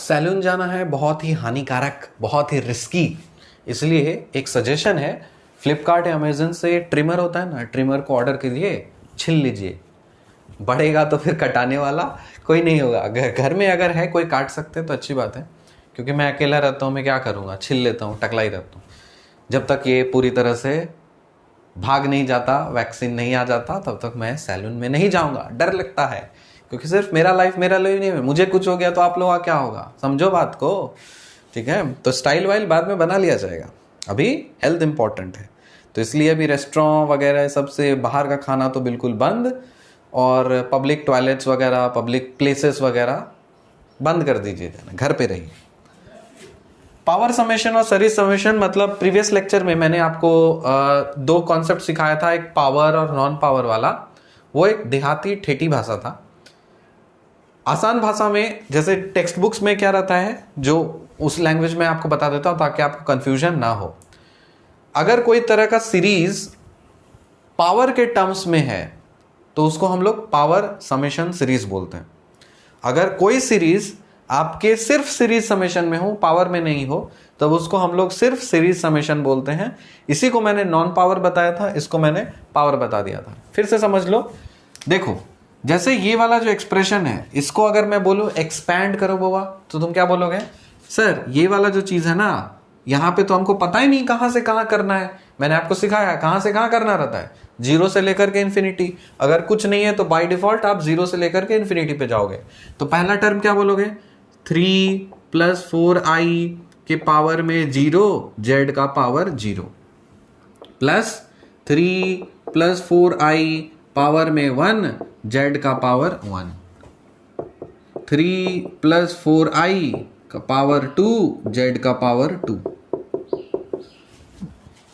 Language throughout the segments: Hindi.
सैलून जाना है बहुत ही हानिकारक, बहुत ही रिस्की। इसलिए एक सजेशन है, फ्लिपकार्ट या अमेजन से ट्रिमर होता है ना, ट्रिमर को ऑर्डर कीजिए, छिल लीजिए। बढ़ेगा तो फिर कटाने वाला कोई नहीं होगा। अगर घर में अगर है कोई काट सकते हैं तो अच्छी बात है, क्योंकि मैं अकेला रहता हूँ, मैं क्या करूँगा, छिल लेता हूँ, टकला ही रहता हूँ। जब तक ये पूरी तरह से भाग नहीं जाता, वैक्सीन नहीं आ जाता, तब तक मैं सैलून में नहीं जाऊँगा। डर लगता है, क्योंकि सिर्फ मेरा लाइफ नहीं है, मुझे कुछ हो गया तो आप लोगों का क्या होगा, समझो बात को, ठीक है। तो स्टाइल वाइल बाद में बना लिया जाएगा, अभी हेल्थ इंपॉर्टेंट है। तो इसलिए अभी रेस्टोरेंट वगैरह सबसे बाहर का खाना तो बिल्कुल बंद, और पब्लिक टॉयलेट्स वगैरह, पब्लिक प्लेसेस वगैरह बंद कर दीजिए, घर पे रहिए। पावर समेशन और सीरीज समेशन, मतलब प्रीवियस लेक्चर में मैंने आपको दो कॉन्सेप्ट सिखाया था, एक पावर और नॉन पावर वाला। वो एक देहाती ठेठी भाषा था। आसान भाषा में, जैसे टेक्स्ट बुक्स में क्या रहता है, जो उस लैंग्वेज में आपको बता देता हूं ताकि आपको कंफ्यूजन ना हो। अगर कोई तरह का सीरीज पावर के टर्म्स में है तो उसको हम लोग पावर समेशन सीरीज बोलते हैं। अगर कोई सीरीज आपके सिर्फ सीरीज समेशन में हो, पावर में नहीं हो, तब उसको हम लोग सिर्फ सीरीज समेशन बोलते हैं। इसी को मैंने नॉन पावर बताया था, इसको मैंने पावर बता दिया था। फिर से समझ लो, देखो जैसे ये वाला जो एक्सप्रेशन है, इसको अगर मैं बोलूं एक्सपैंड करो बाबा, तो तुम क्या बोलोगे, सर ये वाला जो चीज है ना, यहां पे तो हमको पता ही नहीं कहां से कहां करना है। मैंने आपको सिखाया कहां से कहां करना रहता है, जीरो से लेकर के इन्फिनिटी। अगर कुछ नहीं है तो बाय डिफॉल्ट आप जीरो से लेकर के इन्फिनिटी पे जाओगे। तो पहला टर्म क्या बोलोगे, 3 + 4i के पावर में 0, z का पावर 0, प्लस 3 + 4i पावर में 1, z का पावर 1, 3 + 4i का पावर 2, z का पावर 2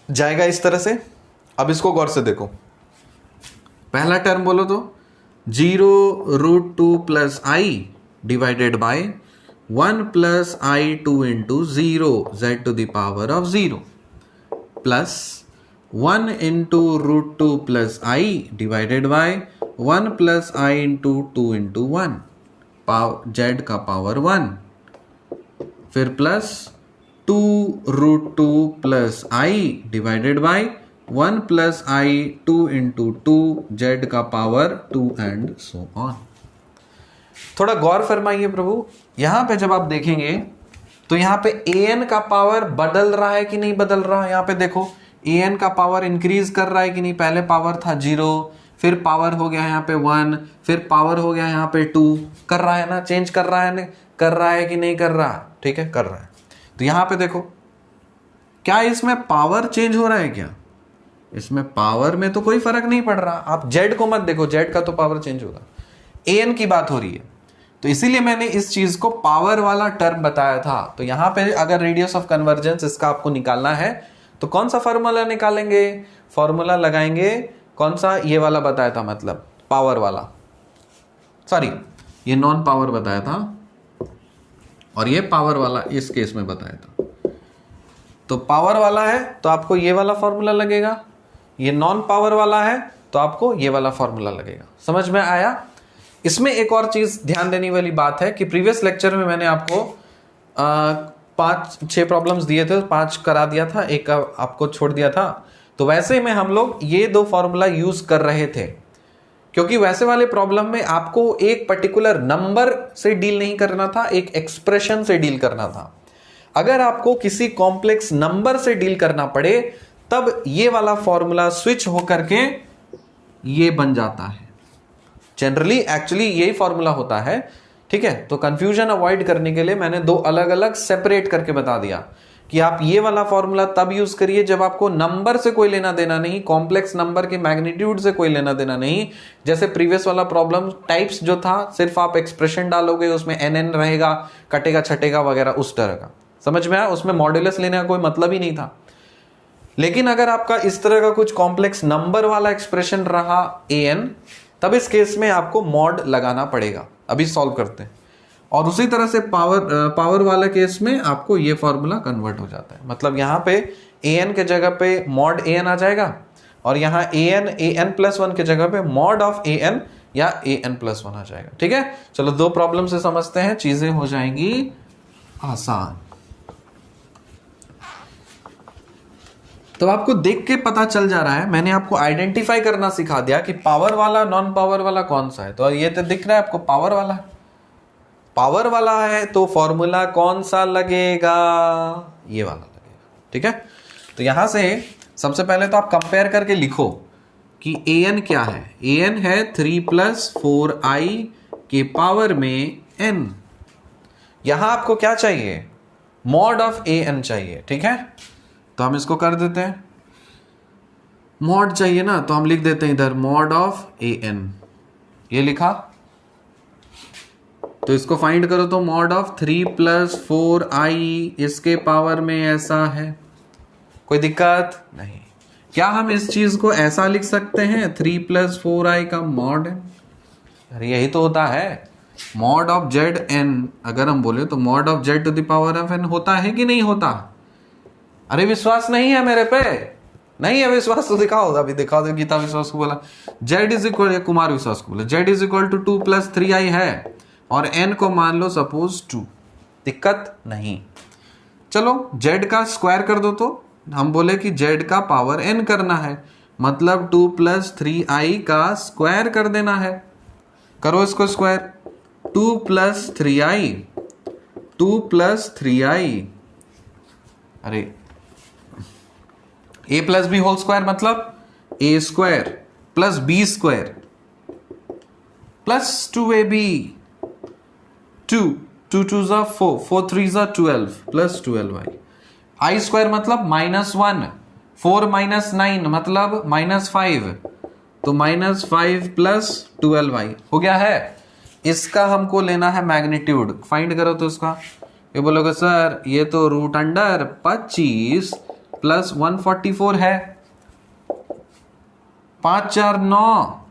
जाएगा इस तरह से। अब इसको गौर से देखो, पहला टर्म बोलो तो 0√2 + i divided by 1 + i2 × 0, z to the power of 0, plus 1 × √2 + i divided by 1 + i × 2 × 1, z का पावर 1, फिर plus 2√2 + i divided by 1 + i2 × 2, z का पावर 2 एंड सो ऑन। थोड़ा गौर फरमाइए प्रभु, यहां पे जब आप देखेंगे तो यहां पे an का पावर बदल रहा है कि नहीं बदल रहा है। यहां पे देखो an का पावर इंक्रीज कर रहा है कि नहीं। पहले पावर था 0, फिर पावर हो गया यहाँ पे 1, फिर पावर हो गया यहाँ पे 2, कर रहा है ना, चेंज कर रहा है, कर रहा है कि नहीं कर रहा, ठीक है कर रहा है। तो यहां पे देखो, क्या इसमें पावर चेंज हो रहा है क्या, इसमें पावर में तो कोई फर्क नहीं पड़ रहा। आप z को मत देखो, z का तो पावर चेंज होगा, an की बात हो रही है। तो इसीलिए मैंने इस चीज को पावर वाला टर्म बताया था। तो यहां पे अगर रेडियस ऑफ कन्वर्जेंस इसका आपको निकालना है तो कौन सा फॉर्मूला निकालेंगे, फॉर्मूला लगाएंगे कौन सा, ये वाला बताया था, मतलब पावर वाला, सॉरी ये नॉन पावर बताया था और ये पावर वाला इस केस में बताया था। तो पावर वाला है तो आपको ये वाला फॉर्मूला लगेगा, ये नॉन पावर वाला है तो आपको ये वाला फॉर्मूला लगेगा। समझ में आया। इसमें एक और चीज ध्यान देने वाली बात है कि प्रीवियस लेक्चर में मैंने आपको 5-6 प्रॉब्लम्स दिए थे, 5 करा दिया था, एक आपको छोड़ दिया था। तो वैसे में हम लोग ये 2 फॉर्मूला यूज कर रहे थे, क्योंकि वैसे वाले प्रॉब्लम में आपको एक पर्टिकुलर नंबर से डील नहीं करना था, एक एक्सप्रेशन से डील करना था। अगर आपको किसी कॉम्प्लेक्स नंबर से डील करना पड़े तब ये वाला फॉर्मूला स्विच होकर के ये बन जाता है। जनरली एक्चुअली यही फॉर्मूला होता है, ठीक है। तो कंफ्यूजन अवॉइड करने के लिए मैंने 2 अलग अलग सेपरेट करके बता दिया कि आप ये वाला फॉर्मूला तब यूज करिए जब आपको नंबर से कोई लेना देना नहीं, कॉम्प्लेक्स नंबर के मैग्नीट्यूड से कोई लेना देना नहीं। जैसे प्रीवियस वाला प्रॉब्लम टाइप्स जो था, सिर्फ आप एक्सप्रेशन डालोगे, उसमें nn रहेगा, कटेगा छटेगा वगैरह, उस तरह का समझ में आया। उसमें मॉड्यूलस लेने का कोई मतलब ही नहीं था। लेकिन अगर आपका इस तरह का कुछ कॉम्प्लेक्स नंबर वाला एक्सप्रेशन रहा an, तब इस केस में आपको मॉड लगाना पड़ेगा। अभी सॉल्व करते हैं। और उसी तरह से पावर वाला केस में आपको ये फॉर्मूला कन्वर्ट हो जाता है। मतलब यहाँ पे an के जगह पे मॉड an आ जाएगा, और यहाँ an+1 के जगह पे मॉड ऑफ an या an+1 आ जाएगा। ठीक है, चलो 2 प्रॉब्लम से समझते हैं, चीजें हो जाएंगी आसान। तो आपको देख के पता चल जा रहा है, मैंने आपको आइडेंटिफाई करना सिखा दिया कि पावर वाला नॉन पावर वाला कौन सा है। तो ये तो दिख रहा है आपको पावर वाला है, पावर वाला है तो फॉर्मूला कौन सा लगेगा, ये वाला लगेगा। ठीक है, तो यहां से सबसे पहले तो आप कंपेयर करके लिखो कि an क्या है। an है 3 + 4i के पावर में n। यहां आपको क्या चाहिए, मॉड ऑफ an चाहिए। ठीक है, तो हम इसको कर देते हैं, मॉड चाहिए ना, तो हम लिख देते हैं इधर मॉड ऑफ an, ये लिखा। तो इसको फाइंड करो तो मॉड ऑफ 3 + 4i इसके पावर में ऐसा है, कोई दिक्कत नहीं। क्या हम इस चीज को ऐसा लिख सकते हैं 3 + 4i का मॉड है, अरे यही तो होता है मॉड ऑफ zn। अगर हम बोले तो मॉड ऑफ z⁴n होता है कि नहीं होता। अरे विश्वास नहीं है मेरे पे, नहीं है विश्वास तो दिखाओ, अभी दिखाओ दो। गीता विश्वास को बोला z कुमार विश्वास को बोला z = 2 + 3i है और n को मान लो सपोज 2, दिक्कत नहीं। चलो z का स्क्वायर कर दो, तो हम बोले कि z का पावर n करना है, मतलब 2 + 3i का स्क्वायर कर देना है। करो इसको स्क्वायर, 2 + 3i, 2 + 3i, अरे a + b होल स्क्वायर मतलब a² + b² + 2ab, 2 2 2 = 4, 4 3 = 12 + 12i, i² मतलब -1, 4 - 9 मतलब -5, तो -5 + 12i हो गया है। इसका हमको लेना है मैग्नीट्यूड, फाइंड करो तो इसका। ये बोलोगे सर ये तो √25 + 144 है, 5 4 9,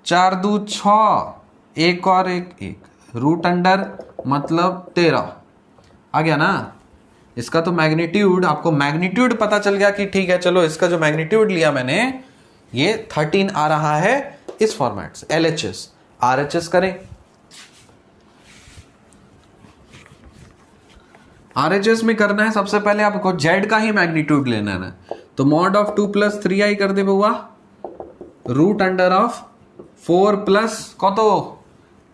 4 2 6, एक और एक √, मतलब 13 आ गया ना। इसका तो मैग्नीट्यूड, आपको मैग्नीट्यूड पता चल गया कि ठीक है, चलो इसका जो मैग्नीट्यूड लिया मैंने ये 13 आ रहा है इस फॉर्मेट से। LHS RHS करें, RHS में करना है सबसे पहले आपको z का ही मैग्नीट्यूड लेना है ना, तो मॉड ऑफ 2 + 3i कर दे बउआ, √4 प्लस कतो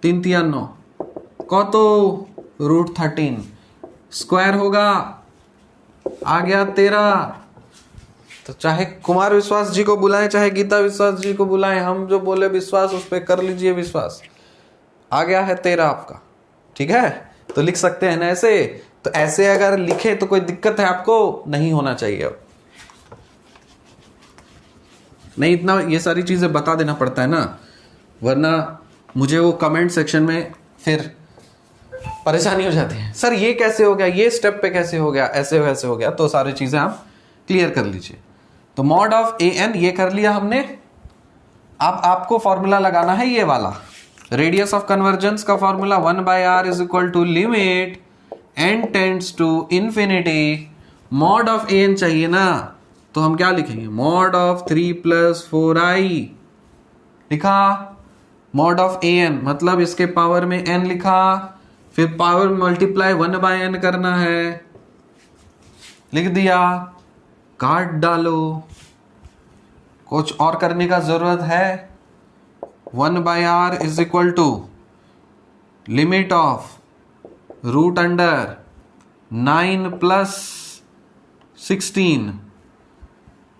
3 3 9 कतो √13 स्क्वायर होगा, आ गया 13। तो चाहे कुमार विश्वास जी को बुलाएं चाहे गीता विश्वास जी को बुलाएं, हम जो बोले विश्वास उस पर कर लीजिए विश्वास। आ गया है 13 आपका, ठीक है। तो लिख सकते हैं ना ऐसे, तो ऐसे अगर लिखे तो कोई दिक्कत है आपको, नहीं होना चाहिए। अब नहीं, इतना ये सारी चीजें बता देना पड़ता है ना, वरना मुझे वो कमेंट सेक्शन में फिर परेशानी हो जाती है, सर ये कैसे हो गया, ये स्टेप पे कैसे हो गया, ऐसे वैसे हो गया। तो सारी चीजें आप क्लियर कर लीजिए। तो मॉड ऑफ an ये कर लिया हमने। अब आपको फॉर्मूला लगाना है ये वाला, रेडियस ऑफ कन्वर्जेंस का formula 1/r = limit n tends to infinity. Mod of an चाहिए ना, तो हम क्या लिखेंगे, मॉड ऑफ 3 + 4i लिखा, मॉड ऑफ an मतलब इसके पावर में n लिखा, फिर पावर मल्टीप्लाई 1/n करना है, लिख दिया, काट डालो, कुछ और करने का जरूरत है। 1/r = limit of √9 + 16,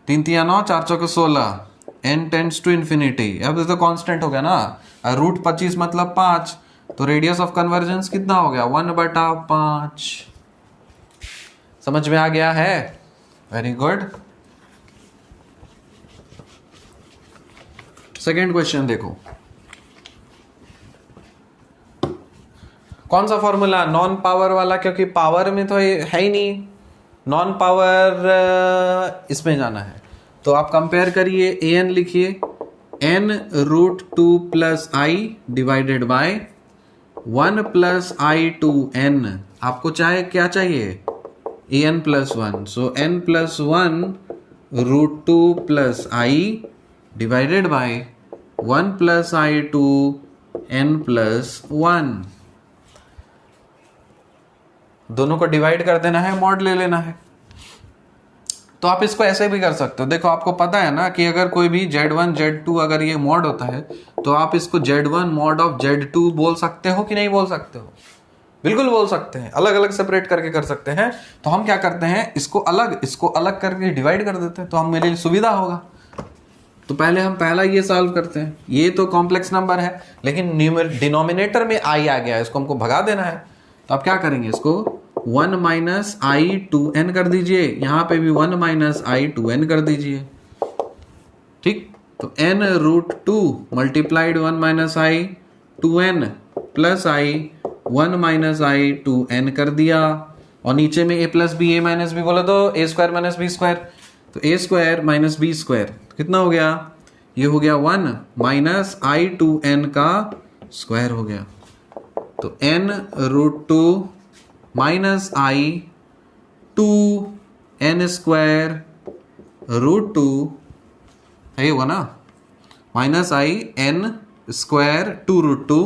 3 3 9 4 4 16, n tends to infinity. अब तो कांस्टेंट हो गया ना, √25 मतलब 5, तो रेडियस ऑफ कन्वर्जेंस कितना हो गया, 1/5। समझ में आ गया है, वेरी गुड। सेकेंड क्वेश्चन देखो, कौन सा फॉर्मूला, नॉन पावर वाला, क्योंकि पावर में तो है ही नहीं, नॉन पावर इसमें जाना है। तो आप कंपेयर करिए, an लिखिए, n √2 + i divided by 1 + i2n। आपको चाहे क्या चाहिए, an + 1, so n + 1 √2 + i divided by 1 + i2 n + 1। दोनों को डिवाइड कर देना है, मॉड ले लेना है। तो आप इसको ऐसे भी कर सकते हो। देखो आपको पता है ना कि अगर कोई भी Z1 Z2 अगर ये मॉड होता है तो आप इसको Z1 मॉड ऑफ Z2 बोल सकते हो कि नहीं बोल सकते हो? बिल्कुल बोल सकते हैं, अलग अलग सेपरेट करके कर सकते हैं। तो हम क्या करते हैं, इसको अलग करके डिवाइड कर देते हैं, तो हम मेरे लिए सुविधा होगा। तो पहले हम पहला ये सॉल्व करते हैं। ये तो कॉम्प्लेक्स नंबर है लेकिन डिनोमिनेटर में आई आ गया है, इसको हमको भगा देना है। तो आप क्या करेंगे, इसको 1 माइनस आई टू एन कर दीजिए, यहां पे भी 1 माइनस आई टू एन कर दीजिए। ठीक, तो n root 2 multiplied 1 minus i two n plus i 1 minus i two n कर दिया। और नीचे में a plus b, a minus b बोले तो a square minus b square, तो a square minus b square कितना हो गया, ये हो गया 1 माइनस आई टू एन का स्क्वायर हो गया। तो n root 2 minus i two n square root 2 ये हुआ ना, minus i n square 2 root 2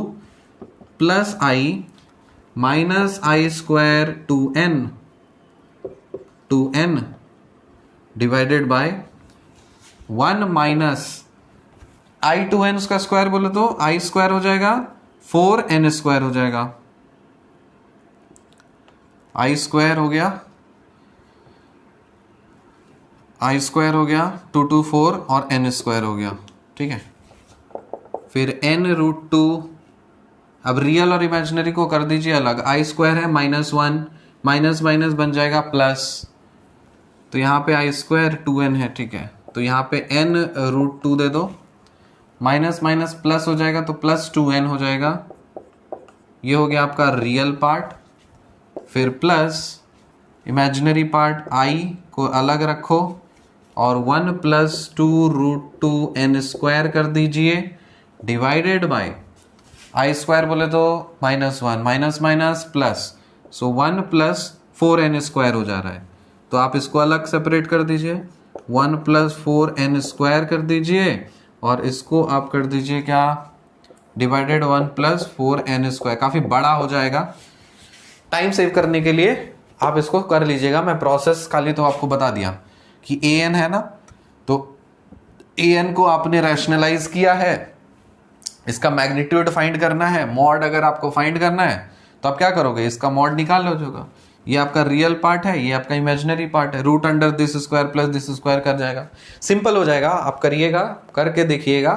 plus i minus i square two n divided by 1 minus i two n उसका स्क्वायर बोले तो आई स्क्वायर हो जाएगा 4n स्क्वायर हो जाएगा, आई स्क्वायर हो गया, आई स्क्वायर हो गया 2 2 4 और n स्क्वायर हो गया। ठीक है, फिर n रूट 2, अब रियल और इमेजिनरी को कर दीजिए अलग। आई स्क्वायर है -1, माइनस माइनस बन जाएगा प्लस, तो यहाँ पे आई स्क्वायर 2n है। ठीक है, तो यहाँ पे n रूट 2 दे दो, माइनस माइनस प्लस हो जाएगा तो प्लस 2n हो जाएगा। ये हो गया आपका रियल पार्ट, फिर प्लस इमेजिनरी पार्ट i को अलग रखो और 1 प्लस 2 रूट 2 n स्क्वायर कर दीजिए डिवाइडेड बाय आई स्क्वायर बोले तो -1 माइनस माइनस प्लस, सो 1 प्लस 4n स्क्वायर हो जा रहा है। तो आप इसको अलग सेपरेट कर दीजिए, 1 प्लस 4n स्क्वायर कर दीजिए और इसको आप कर दीजिए क्या, डिवाइडेड 1 प्लस 4n स्क्वायर। काफी बड़ा हो जाएगा, टाइम सेव करने के लिए आप इसको कर लीजिएगा। मैं प्रोसेस खाली तो आपको बता दिया कि an है ना, तो an को आपने रैशनलाइज किया है, इसका मैग्नीट्यूड फाइंड करना है। मॉड अगर आपको फाइंड करना है तो आप क्या करोगे, इसका मॉड निकाल लो होगा। ये आपका रियल पार्ट है, ये आपका इमेजिनरी पार्ट है, root under this square plus this square कर जाएगा। सिंपल हो जाएगा, आप करिएगा, करके देखिएगा,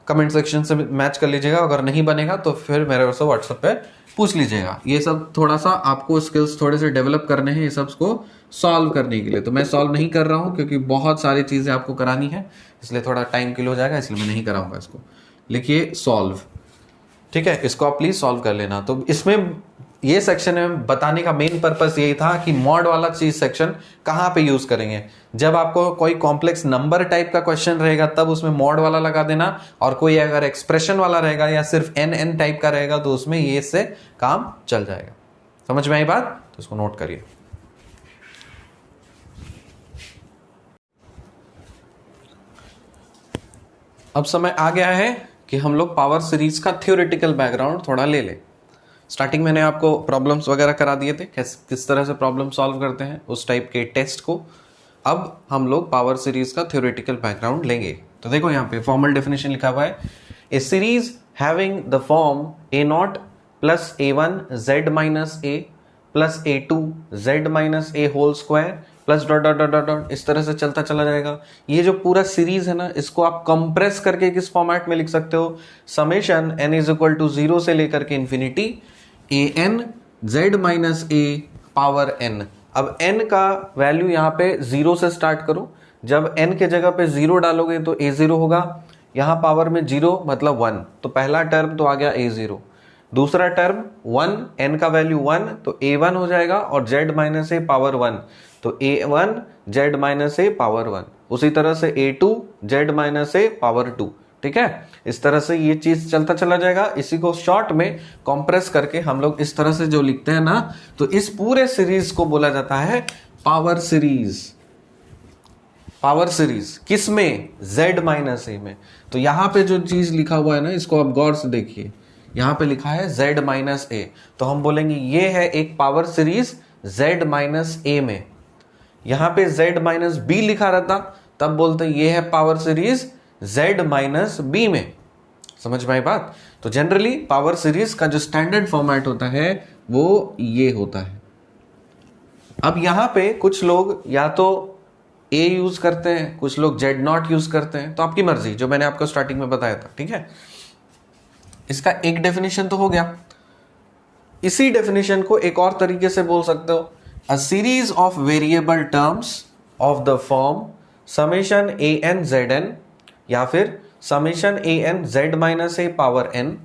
कमेंट सेक्शन से मैच कर लीजिएगा। अगर नहीं बनेगा तो फिर मेरे से व्हाट्सएप पे पूछ लीजिएगा। ये सब थोड़ा सा आपको स्किल्स थोड़े से डेवलप करने हैं, ये सब को सॉल्व करने के लिए। तो मैं सॉल्व नहीं कर रहा हूँ क्योंकि बहुत सारी चीजें आपको करानी है, इसलिए थोड़ा टाइम किल हो जाएगा, इसलिए मैं नहीं कराऊंगा इसको। लिखिए सॉल्व, ठीक है, इसको आप प्लीज सॉल्व कर लेना। तो इसमें ये सेक्शन में बताने का मेन पर्पस यही था कि मॉड वाला चीज सेक्शन कहाँ पे यूज करेंगे। जब आपको कोई कॉम्प्लेक्स नंबर टाइप का क्वेश्चन रहेगा तब उसमें मॉड वाला लगा देना, और कोई अगर एक्सप्रेशन वाला रहेगा या सिर्फ एन टाइप का रहेगा तो उसमें ये से काम चल जाएगा। समझ में आई बात? तो इसको नोट करिए। अब समय आ गया है कि हम लोग पावर सीरीज का थ्योरेटिकल बैकग्राउंड थोड़ा ले लें। स्टार्टिंग मैंने आपको प्रॉब्लम्स वगैरह करा दिए थे, किस तरह से प्रॉब्लम सॉल्व करते हैं उस टाइप के टेस्ट को। अब हम लोग पावर सीरीज का थ्योरेटिकल बैकग्राउंड लेंगे। तो देखो यहाँ पे फॉर्मल डेफिनेशन लिखा हुआ है, a series having the form a0 plus a1 z minus a plus a2 z minus a whole square plus dot dot dot dot, इस तरह से चलता चला जाएगा। ये जो पूरा सीरीज है ना, इसको आप कंप्रेस करके किस फॉर्मेट में लिख सकते हो, summation n is equal to 0 से लेकर के infinity an z minus a power n। अब n का वैल्यू यहाँ पे 0 से स्टार्ट करो, जब n के जगह पे 0 डालोगे तो a0 होगा, यहाँ पावर में 0 मतलब 1, तो पहला टर्म तो आ गया a0, दूसरा टर्म 1, n का वैल्यू 1 तो a1 हो जाएगा, और z माइनस a पावर 1 तो a1 z minus a power 1, उसी तरह से a2 z minus a power 2। ठीक है, इस तरह से ये चीज चलता चला जाएगा। इसी को शॉर्ट में कंप्रेस करके हम लोग इस तरह से जो लिखते हैं ना, तो इस पूरे सीरीज को बोला जाता है पावर सीरीज। पावर सीरीज किस में, z माइनस a में। तो यहां पे जो चीज लिखा हुआ है ना, इसको आप गौर से देखिए, यहाँ पे लिखा है z माइनस ए, तो हम बोलेंगे ये है एक पावर सीरीज z माइनस ए में। यहाँ पे z माइनस बी लिखा रहता तब बोलते ये है power series z minus b में। समझ में आई बात? तो जनरली पावर सीरीज का जो स्टैंडर्ड फॉर्मेट होता है वो ये होता है। अब यहाँ पे कुछ लोग या तो a यूज करते हैं, कुछ लोग z0 यूज करते हैं, तो आपकी मर्जी, जो मैंने आपको स्टार्टिंग में बताया था। ठीक है, इसका एक डेफिनेशन तो हो गया। इसी डेफिनेशन को एक और तरीके से बोल सकते हो, a series of variable terms of the form summation a n z n, या फिर summation a n z minus a power n,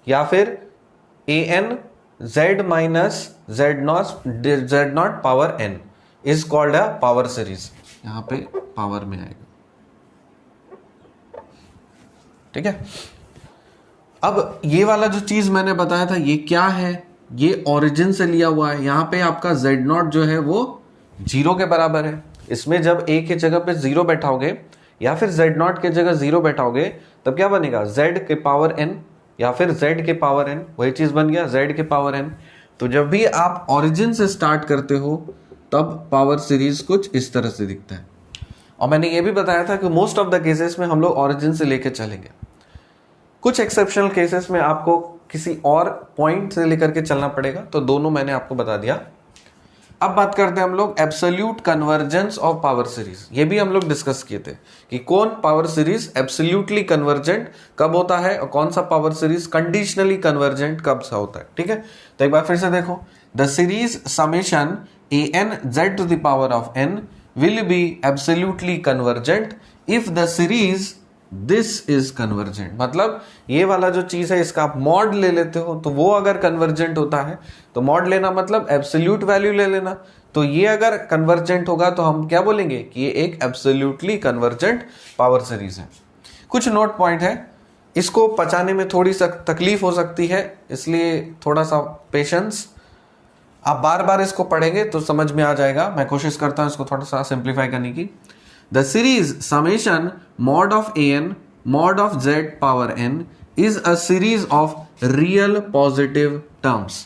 या फिर a n z minus z not power n is called a power series. यहां पे पावर में आएगा। ठीक है, अब ये वाला जो चीज मैंने बताया था ये क्या है, ये ओरिजिन से लिया हुआ है। यहां पे आपका z0 जो है वो 0 के बराबर है। इसमें जब a के जगह पे 0 बैठाओगे या फिर z0 के जगह 0 बैठाओगे तब क्या बनेगा, z के पावर n या फिर z के पावर n, वही चीज बन गया z के पावर n। तो जब भी आप ओरिजिन से स्टार्ट करते हो तब पावर सीरीज कुछ इस तरह से दिखता है। और मैंने ये भी बताया था कि मोस्ट ऑफ द केसेस में हम लोग ओरिजिन से लेके चलेंगे। कुछ एक्सेप्शनल केसेस में आपको किसी और पॉइंट से लेकर के चलना पड़ेगा, तो दोनों मैंने आपको बता दिया। अब बात करते हैं हम लोग absolute convergence of power series. ये भी हम लोग डिस्कस किए थे कि कौन पावर सीरीज एब्सोल्यूटली कन्वर्जेंट कब होता है और कौन सा पावर सीरीज कंडीशनली कन्वर्जेंट कब सा होता है। ठीक है, तो एक बार फिर से देखो, the series summation a n z to the power of n will be absolutely convergent if the series this is convergent. मतलब ये वाला जो चीज है इसका आप मॉड ले लेते हो तो वो अगर कन्वर्जेंट होता है, तो मॉड लेना मतलब एब्सोल्यूट वैल्यू ले लेना, तो ये अगर कन्वर्जेंट होगा तो हम क्या बोलेंगे कि ये एक एब्सोल्यूटली कन्वर्जेंट पावर सीरीज है। कुछ नोट पॉइंट है, इसको पचाने में थोड़ी सा तकलीफ हो सकती है, इसलिए थोड़ा सा पेशेंस। आप बार बार इसको पढ़ेंगे तो समझ में आ जाएगा। मैं कोशिश करता हूं इसको थोड़ा सा सिंप्लीफाई करने की। The series summation mod of an mod of z power n is a series of real positive terms।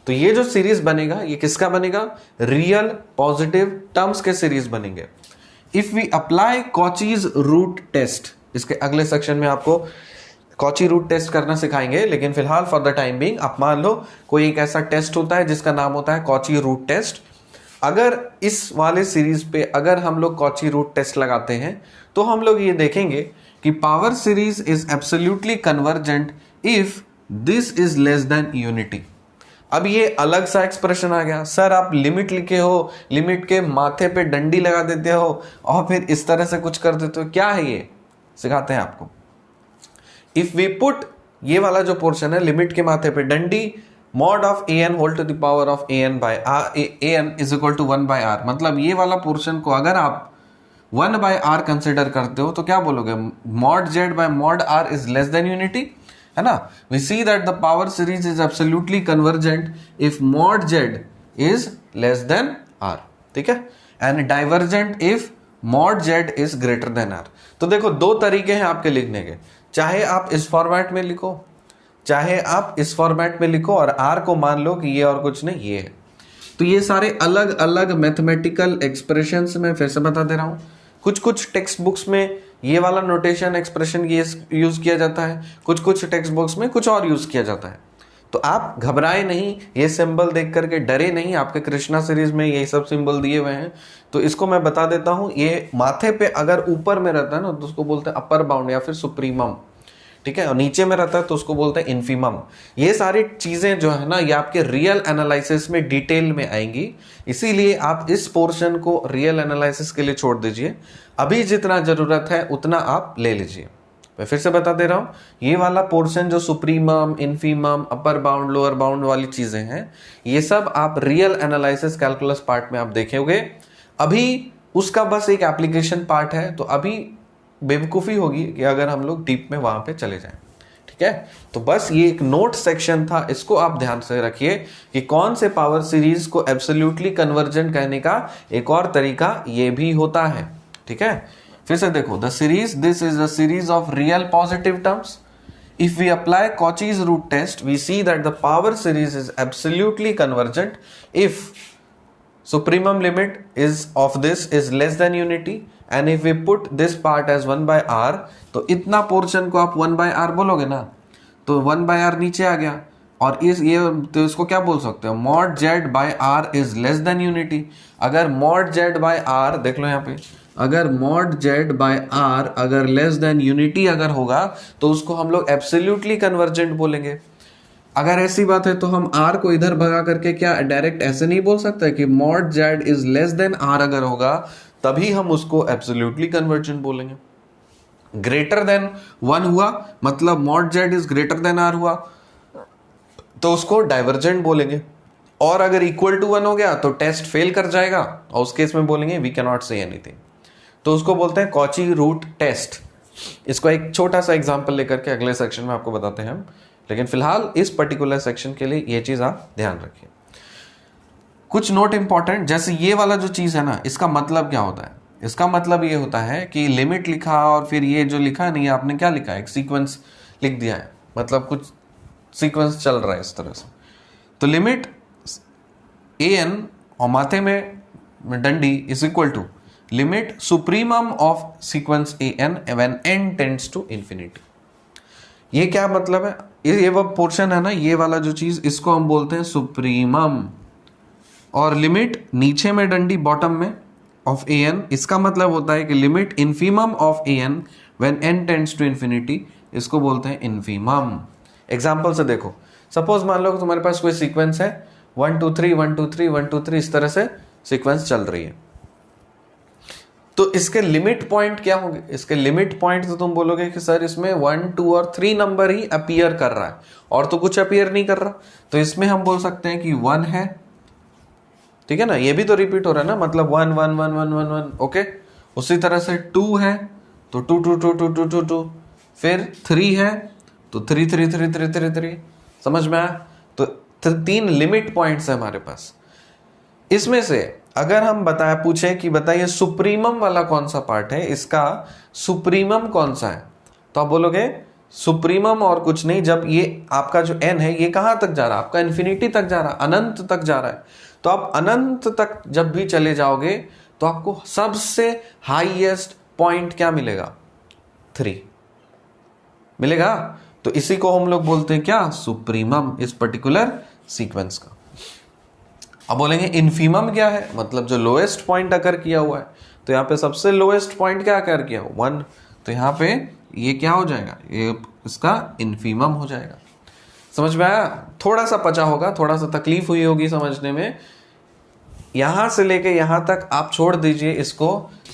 तो ये जो सीरीज बनेगा ये किसका बनेगा, रियल पॉजिटिव टर्म्स के सीरीज बनेंगे। If we apply Cauchy's root test, इसके अगले सेक्शन में आपको कॉची रूट टेस्ट करना सिखाएंगे, लेकिन फिलहाल फॉर द टाइम बीइंग आप मान लो कोई एक ऐसा टेस्ट होता है जिसका नाम होता है कॉची रूट टेस्ट। अगर इस वाले सीरीज पे अगर हम लोग कॉची रूट टेस्ट लगाते हैं तो हम लोग ये देखेंगे कि power series is absolutely convergent if this is less than unity. अब ये अलग सा एक्सप्रेशन आ गया, सर आप लिमिट लिखे हो, लिमिट के माथे पे डंडी लगा देते हो और फिर इस तरह से कुछ कर देते हो, क्या है ये, सिखाते हैं आपको। इफ वी पुट ये वाला जो पोर्शन है लिमिट के माथे पे डंडी, mod of an whole to the power of an by r, an is equal to 1 by r, मतलब ये वाला पोर्शन को अगर आप 1 by r कंसिडर करते हो तो क्या बोलोगे, mod z by mod r is less than unity, है ना। we see that the power series is absolutely convergent if mod z is less than r, ठीक है, and divergent if mod z is greater than r। तो देखो दो तरीके हैं आपके लिखने के, चाहे आप इस फॉर्मेट में लिखो चाहे आप इस फॉर्मेट में लिखो और r को मान लो कि ये और कुछ नहीं ये है। तो ये सारे अलग अलग मैथमेटिकल एक्सप्रेशंस में फिर से बता दे रहा हूं, कुछ कुछ टेक्स्ट बुक्स में ये वाला नोटेशन एक्सप्रेशन यूज किया जाता है, कुछ कुछ टेक्स्ट बुक्स में कुछ और यूज किया जाता है। तो आप घबराए नहीं, ये सिंबल देख करके डरे नहीं, आपके कृष्णा सीरीज में ये सब सिंबल दिए हुए हैं। तो इसको मैं बता देता हूं, ये माथे पे अगर ऊपर में रहता है ना तो उसको बोलते हैं अपर बाउंड या फिर सुप्रीमम, ठीक है, और नीचे में रहता है तो उसको बोलते हैं इन्फीमम। ये सारी चीजें जो है ना ये आपके रियल एनालिसिस में डिटेल में आएंगी, इसीलिए आप इस पोर्शन को रियल एनालिसिस के लिए छोड़ दीजिए, अभी जितना जरूरत है उतना आप ले लीजिए। मैं फिर से बता दे रहा हूं, ये वाला पोर्शन जो supremum, infimum, upper bound, lower bound वाली चीजें हैं, ये सब आप रियल एनालिसिस कैलकुलस पार्ट में आप देखेंगे। अभी उसका बस एक एप्लीकेशन पार्ट है, तो अभी बेवकूफ़ी होगी कि अगर हम लोग डीप में वहां पे चले जाएं, ठीक है। तो बस ये एक नोट सेक्शन था, इसको आप ध्यान से रखिए कि कौन से पावर सीरीज को एब्सोल्युटली कन्वर्जेंट कहने का एक और तरीका ये भी होता है, ठीक है। फिर से देखो, the series this is a series of real positive terms If we apply Cauchy's root test, we see that the power series is absolutely convergent if supremum limit is of this is less than unity, and if we put this part as 1 by r, तो इतना पोर्शन को आप 1 by r बोलोगे ना, तो 1 by r नीचे आ गया, और ये तो इसको क्या बोल सकते हो, mod z by r is less than unity. अगर मॉड जेड बाय आर देख लो यहाँ पे, अगर मॉड जेड बाय आर अगर लेस देन यूनिटी अगर होगा तो उसको हम लोग एब्सोल्युटली कन्वर्जेंट बोलेंगे। अगर ऐसी बात है तो हम आर को इधर भगा करके क्या डायरेक्ट ऐसे नहीं बोल सकते कि mod z is less than r अगर होगा तभी हम उसको एब्सोल्युटली कन्वर्जेंट बोलेंगे। ग्रेटर देन 1 हुआ मतलब mod z is greater than r हुआ तो उसको डाइवर्जेंट बोलेंगे, और अगर इक्वल टू 1 हो गया तो टेस्ट फेल कर जाएगा और उस केस में बोलेंगे we can not say anything, तो उसको बोलते हैं कॉची रूट टेस्ट। इसको एक छोटा सा एग्जांपल लेकर के अगले सेक्शन में आपको बताते हैं हम, लेकिन फिलहाल इस पर्टिकुलर सेक्शन के लिए ये चीज आप ध्यान रखिए। कुछ नोट इंपॉर्टेंट, जैसे ये वाला जो चीज है ना, इसका मतलब क्या होता है, इसका मतलब ये होता है कि लिमिट लिखा और फिर ये जो लिखा है नहीं, आपने क्या लिखा है, एक सीक्वेंस लिख दिया है, मतलब कुछ सीक्वेंस चल रहा है इस तरह से। तो लिमिट ए एन और माथे में डंडी is equal to limit supremum of sequence a n when n tends to infinity. ये क्या मतलब है, ये वो पोर्शन है ना, ये वाला जो चीज, इसको हम बोलते हैं सुप्रीमम, और लिमिट नीचे में डंडी बॉटम में ऑफ ए एन, इसका मतलब होता है कि limit infimum of a n when n tends to infinity, इसको बोलते हैं इन्फीमम। एग्जाम्पल से देखो, सपोज मान लो कि तुम्हारे पास कोई सीक्वेंस है 1 2 3 1 2 3 1 2 3 इस तरह से सीक्वेंस चल रही है, तो इसके लिमिट पॉइंट क्या होंगे, इसके लिमिट पॉइंट तो तुम बोलोगे कि सर इसमें 1 2 और 3 नंबर ही अपीयर कर रहा है और तो कुछ अपीयर नहीं कर रहा, तो इसमें हम बोल सकते हैं कि 1 है, ठीक है ना, ये भी तो रिपीट हो रहा है ना, मतलब 1 1 1 1 1 1, ओके। उसी तरह से 2 है तो 2 2 2 2 2 2 2, फिर 3 है तो 3 3 3 3 3 3, समझ में आया। तो 3 लिमिट पॉइंट्स है हमारे पास। इसमें से अगर हम पूछे कि बताइए सुप्रीमम वाला कौन सा पार्ट है, इसका सुप्रीमम कौन सा है, तो आप बोलोगे सुप्रीमम और कुछ नहीं, जब ये आपका जो n है ये कहां तक जा रहा है, आपका इन्फिनिटी तक जा रहा है, अनंत तक जा रहा है, तो आप अनंत तक जब भी चले जाओगे तो आपको सबसे हाईएस्ट पॉइंट क्या मिलेगा, 3 मिलेगा। तो इसी को हम लोग बोलते हैं क्या, सुप्रीमम, इस पर्टिकुलर सीक्वेंस का। अब बोलेंगे इन्फीमम क्या है, मतलब जो लोएस्ट पॉइंट अकर किया हुआ है, तो यहाँ पे सबसे लोएस्ट पॉइंट क्या अकर किया, 1, तो यहाँ पे ये क्या हो जाएगा, ये इसका इन्फीमम हो जाएगा। समझ में आया, थोड़ा सा पचा होगा, थोड़ा सा तकलीफ हुई होगी समझने में। यहां से लेके यहां तक आप छोड़ दीजिए इसको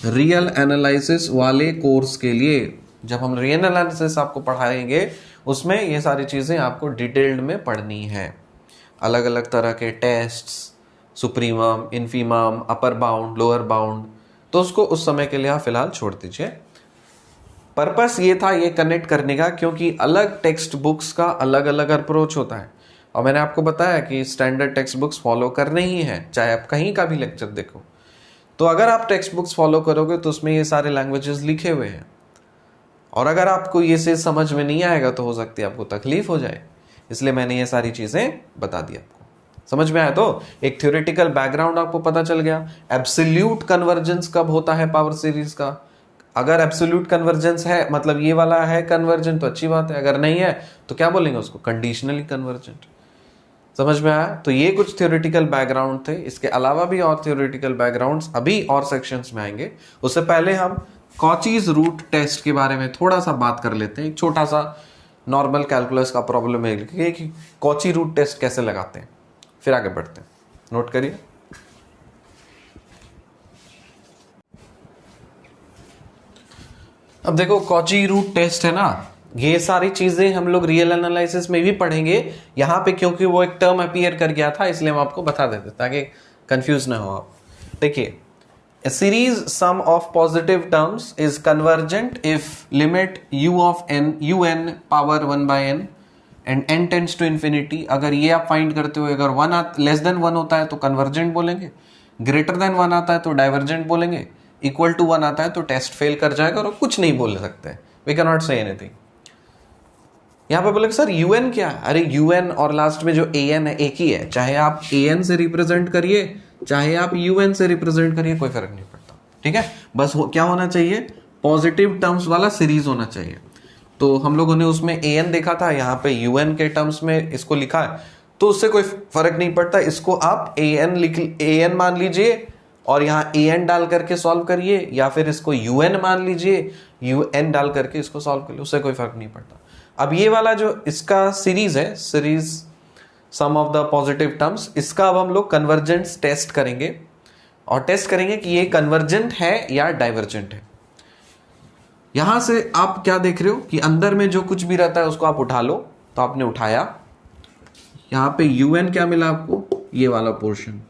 रियल एनालिसिस वाले कोर्स के लिए, जब हम रियल एनालिसिस आपको पढ़ाएंगे उसमें ये सारी चीजें आपको डिटेल्ड में पढ़नी है, अलग अलग तरह के tests, supremum, infimum, upper bound, lower bound, तो उसको उस समय के लिए आप फिलहाल छोड़ दीजिए। पर्पस ये था ये कनेक्ट करने का, क्योंकि अलग टेक्स्ट बुक्स का अलग अलग अप्रोच होता है, और मैंने आपको बताया कि स्टैंडर्ड टेक्स्ट बुक्स फॉलो करने ही है, चाहे आप कहीं का भी लेक्चर देखो। तो अगर आप टेक्स्ट बुक्स फॉलो करोगे तो उसमें ये सारे लैंग्वेजेस लिखे हुए हैं, और अगर आपको ये से समझ में नहीं आएगा तो हो सकती है आपको तकलीफ हो जाए, इसलिए मैंने ये सारी चीजें बता दी आपको। समझ में आया, तो एक थ्योरेटिकल बैकग्राउंड आपको पता चल गया। एब्सोल्यूट कन्वर्जेंस कब होता है पावर सीरीज का, अगर एब्सोल्यूट कन्वर्जेंस है मतलब ये वाला है कन्वर्जेंट तो अच्छी बात है, अगर नहीं है तो क्या बोलेंगे उसको, कंडीशनली कन्वर्जेंट। समझ में आया, तो ये कुछ थ्योरेटिकल बैकग्राउंड थे, इसके अलावा भी और थ्योरेटिकल बैकग्राउंड्स अभी और सेक्शंस में आएंगे। उससे पहले हम कॉचीज रूट टेस्ट के बारे में थोड़ा सा बात कर लेते हैं। एक छोटा सा नॉर्मल कैलकुलस का प्रॉब्लम है कि कॉची रूट टेस्ट कैसे लगाते हैं, फिर आगे बढ़ते हैं। नोट करिए, अब देखो कॉची रूट टेस्ट है ना, ये सारी चीजें हम लोग रियल एनालिसिस में भी पढ़ेंगे। यहां पे क्योंकि वो एक टर्म अपीयर कर गया था इसलिए हम आपको बता देते ताकि कंफ्यूज ना हो आप। देखिए, a series sum of positive terms is convergent if limit u of n un power 1 by n and n tends to infinity। अगर ये आप फाइंड करते हो, अगर 1 लेस देन 1 होता है तो कन्वर्जेंट बोलेंगे, ग्रेटर देन 1 आता है तो डाइवर्जेंट बोलेंगे, इक्वल टू 1 आता है तो टेस्ट फेल कर जाएगा और कुछ नहीं बोल सकते, we can not say anything. यहाँ पे बोले सर यूएन क्या है? अरे यूएन और लास्ट में जो एन है एक ही है, चाहे आप एन से रिप्रेजेंट करिए चाहे आप यूएन से रिप्रेजेंट करिए, कोई फर्क नहीं पड़ता। ठीक है, बस क्या होना चाहिए, पॉजिटिव टर्म्स वाला सीरीज होना चाहिए। तो हम लोगों ने उसमें एन देखा था, यहाँ पे यूएन के टर्म्स में इसको लिखा है, तो उससे कोई फर्क नहीं पड़ता। इसको आप एन मान लीजिए और यहाँ एन डाल करके सॉल्व करिए, या फिर इसको यूएन मान लीजिए, यूएन डाल करके इसको सॉल्व करिए, उससे कोई फर्क नहीं पड़ता। अब ये वाला जो इसका सीरीज है, series sum of the positive terms, इसका अब हम लोग कन्वर्जेंस टेस्ट करेंगे और टेस्ट करेंगे कि ये कन्वर्जेंट है या डाइवर्जेंट है। यहां से आप क्या देख रहे हो कि अंदर में जो कुछ भी रहता है उसको आप उठा लो, तो आपने उठाया, यहां पे यूएन क्या मिला आपको, ये वाला पोर्शन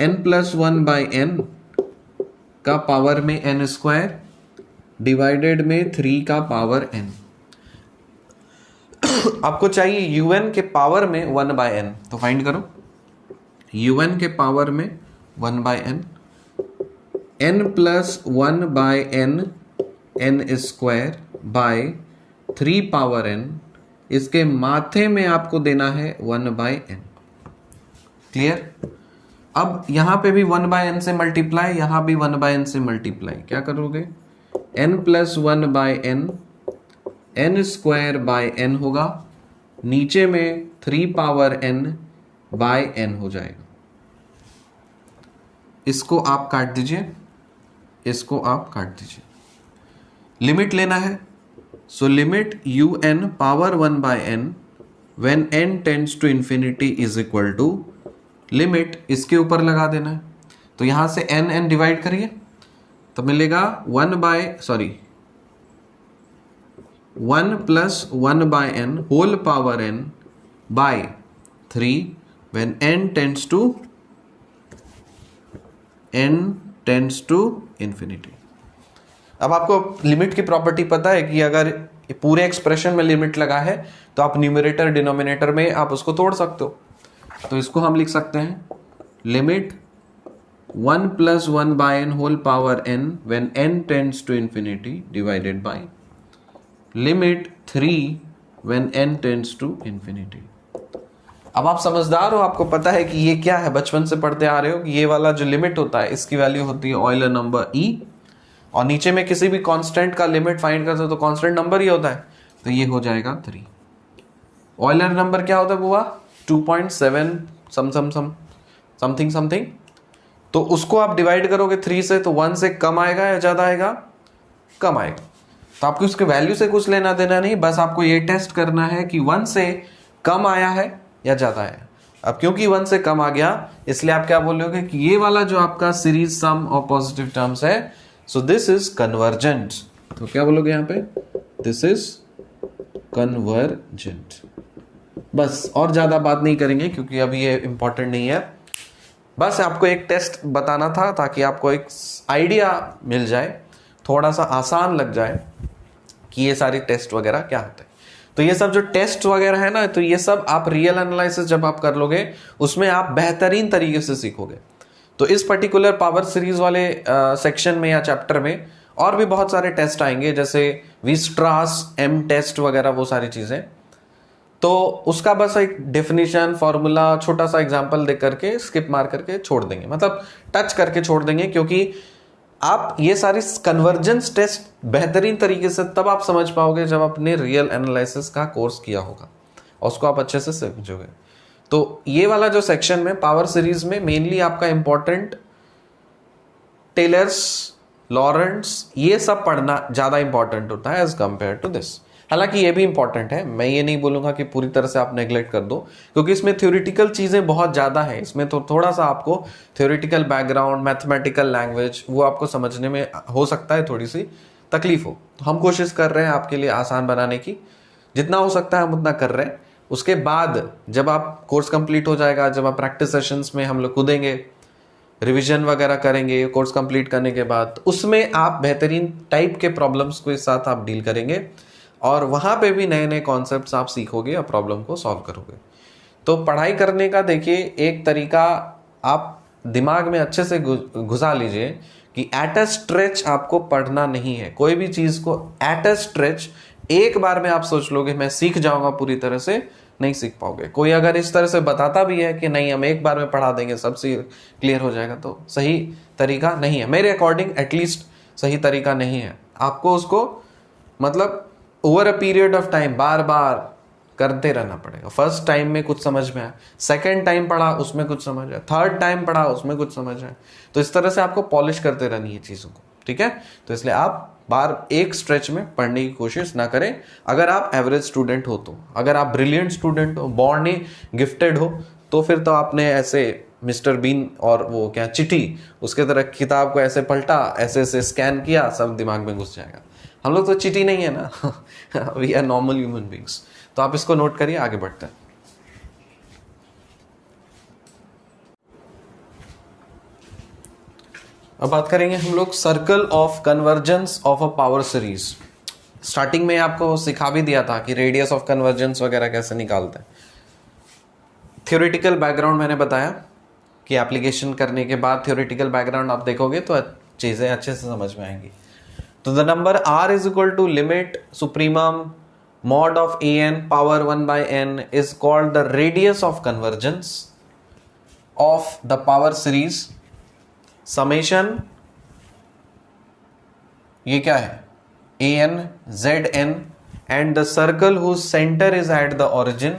n+1/n का पावर में n² डिवाइडेड में 3 का पावर n। आपको चाहिए un के पावर में 1/n, तो फाइंड करो un के पावर में 1/n, n+1/n n² bye 3 power n, इसके माथे में आपको देना है 1/n। क्लियर? अब यहां पे भी 1/n से मल्टीप्लाई, यहां भी 1/n से मल्टीप्लाई, क्या करोगे, n+1/n n² होगा, नीचे में 3 पावर n/n हो जाएगा। इसको आप काट दीजिए, इसको आप काट दीजिए, लिमिट लेना है। So limit un power 1/n when n tends to infinity is equal to, limit इसके ऊपर लगा देना है, तो यहां से n डिवाइड करिए तो मिलेगा 1+1/n whole power n by 3 when n tends to infinity. अब आपको लिमिट की प्रॉपर्टी पता है कि अगर पूरे एक्सप्रेशन में लिमिट लगा है तो आप न्यूमरेटर डिनोमिनेटर में आप उसको तोड़ सकते हो। तो इसको हम लिख सकते हैं limit 1+1/n whole power n when n tends to infinity divided by limit 3 when n tends to infinity. अब आप समझदार हो, आपको पता है कि ये क्या है, बचपन से पढ़ते आ रहे हो कि ये वाला जो लिमिट होता है इसकी वैल्यू होती है ऑयलर नंबर E, और नीचे में किसी भी कांस्टेंट का लिमिट फाइंड करते हो तो कांस्टेंट नंबर ही होता है, तो ये हो जाएगा 3। ऑयलर नंबर क्या होता है बुआ, 2.7 समथिंग, तो उसको आप डिवाइड करोगे 3 से, तो 1 से कम आएगा या ज्यादा आएगा, कम आएगा। तो आपको उसके वैल्यू से कुछ लेना देना नहीं, बस आपको ये टेस्ट करना है कि 1 से कम आया है या ज्यादा आया। अब क्योंकि 1 से कम आ गया इसलिए आप क्या बोलोगे कि ये वाला जो आपका series sum of positive terms है, सो दिस इज कन्वर्जेंट। तो क्या बोलोगे यहां पे, दिस इज कन्वर्जेंट। बस और ज्यादा बात नहीं करेंगे क्योंकि अभी ये इंपॉर्टेंट नहीं है, बस आपको एक टेस्ट बताना था ताकि आपको एक आइडिया मिल जाए, थोड़ा सा आसान लग जाए कि ये सारे टेस्ट वगैरह क्या होते हैं। तो ये सब जो टेस्ट वगैरह है ना, तो ये सब आप रियल एनालिसिस जब आप कर लोगे उसमें आप बेहतरीन तरीके से सीखोगे। तो इस पर्टिकुलर पावर सीरीज वाले सेक्शन में या चैप्टर में और भी बहुत सारे टेस्ट आएंगे, जैसे वीस्ट्रास एम टेस्ट वगैरह, वो सारी चीजें। तो उसका बस एक डेफिनेशन, फॉर्मूला, छोटा सा एग्जांपल देख करके स्किप मार करके छोड़ देंगे, मतलब टच करके छोड़ देंगे, क्योंकि आप ये सारी कन्वर्जेंस टेस्ट बेहतरीन तरीके से तब आप समझ पाओगे जब आपने रियल एनालिसिस का कोर्स किया होगा और उसको आप अच्छे से समझोगे। तो ये वाला जो सेक्शन में पावर सीरीज में मेनली आपका इंपॉर्टेंट टेलर्स, लॉरेंट्स, ये सब पढ़ना ज्यादा इंपॉर्टेंट होता है एज कंपेयर टू दिस। हालांकि ये भी इंपॉर्टेंट है, मैं ये नहीं बोलूंगा कि पूरी तरह से आप नेग्लेक्ट कर दो, क्योंकि इसमें थ्योरेटिकल चीजें बहुत ज्यादा है, इसमें तो थोड़ा सा आपको थ्योरेटिकल बैकग्राउंड, मैथमेटिकल लैंग्वेज, वो आपको समझने में हो सकता है थोड़ी सी तकलीफ हो। तो हम कोशिश कर रहे हैं आपके लिए आसान बनाने की, जितना हो सकता है हम उतना कर रहे हैं। उसके बाद जब आप कोर्स कंप्लीट हो जाएगा, जब आप प्रैक्टिस सेशंस में हम लोग कूदेंगे, रिवीजन वगैरह करेंगे कोर्स कंप्लीट करने के बाद, उसमें आप बेहतरीन टाइप के प्रॉब्लम्स के साथ आप डील करेंगे और वहां पे भी नए नए कॉन्सेप्ट्स आप सीखोगे और प्रॉब्लम को सॉल्व करोगे। तो पढ़ाई करने का देखिए एक तरीका आप दिमाग में अच्छे से घुसा लीजिए कि एट अ स्ट्रेच आपको पढ़ना नहीं है, कोई भी चीज को एट अ स्ट्रेच एक बार में आप सोच लोगे मैं सीख जाऊंगा पूरी तरह से, नहीं सीख पाओगे। कोई अगर इस तरह से बताता भी है कि नहीं हम एक बार में पढ़ा देंगे सब क्लियर हो जाएगा, तो सही तरीका नहीं है, मेरे अकॉर्डिंग एटलीस्ट सही तरीका नहीं है। आपको उसको मतलब over a period of time बार बार करते रहना पड़ेगा। फर्स्ट टाइम में कुछ समझ में आया, सेकंड टाइम पढ़ा उसमें कुछ समझ आया, थर्ड टाइम पढ़ा उसमें कुछ समझ आया, तो इस तरह से आपको पॉलिश करते रहनी है चीज़ों को, ठीक है। तो इसलिए आप बार एक स्ट्रेच में पढ़ने की कोशिश ना करें अगर आप एवरेज स्टूडेंट हो तो। अगर आप ब्रिलियंट स्टूडेंट हो, बॉर्न ही गिफ्टेड हो, तो फिर तो आपने ऐसे मिस्टर बीन और वो क्या चिट्ठी उसके तरह किताब को ऐसे पलटा, ऐसे ऐसे स्कैन किया, सब दिमाग में घुस जाएगा। हम लोग तो चिट्ठी नहीं है ना we are normal human beings. तो आप इसको नोट करिए, आगे बढ़ते हैं। अब बात करेंगे हम लोग circle of convergence of a power series. Starting में आपको सिखा भी दिया था कि रेडियस ऑफ कन्वर्जेंस वगैरह कैसे निकालते हैं। थ्योरेटिकल बैकग्राउंड मैंने बताया कि एप्लीकेशन करने के बाद थ्योरेटिकल बैकग्राउंड आप देखोगे तो चीजें अच्छे से समझ में आएंगी। तो the number r is equal to limit supremum mod of an power 1 by n is called the radius of convergence of the power series summation, ये क्या है an zn and the circle whose center is at the origin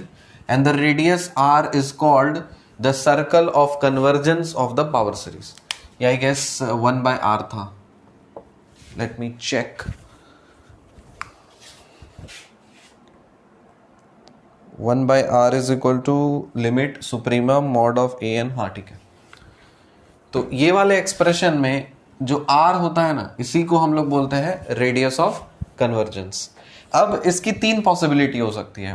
and the radius r is called the circle of convergence of the power series। ये I guess 1 by r था, let me check। 1 by r is equal to limit supremum mod of a n, हाँ ठीक है। तो ये वाले एक्सप्रेशन में जो r होता है ना, इसी को हम लोग बोलते हैं रेडियस ऑफ कन्वर्जेंस। अब इसकी तीन पॉसिबिलिटी हो सकती है।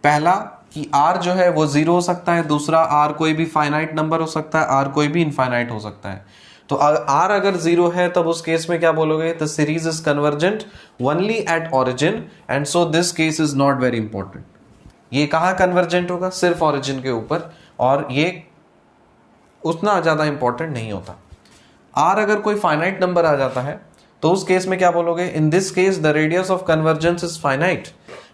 पहला कि r जो है वो 0 हो सकता है, दूसरा r कोई भी फाइनाइट नंबर हो सकता है, r कोई भी इनफाइनाइट हो सकता है। तो r अगर 0 है तब उस केस में क्या बोलोगे, the series is convergent only at origin and so this case is not very important. ये कहाँ कन्वर्जेंट होगा, सिर्फ ओरिजिन के ऊपर, और ये उतना ज्यादा इंपॉर्टेंट नहीं होता। r अगर कोई फाइनाइट नंबर आ जाता है तो उस केस में क्या बोलोगे, इन this case the radius of convergence is finite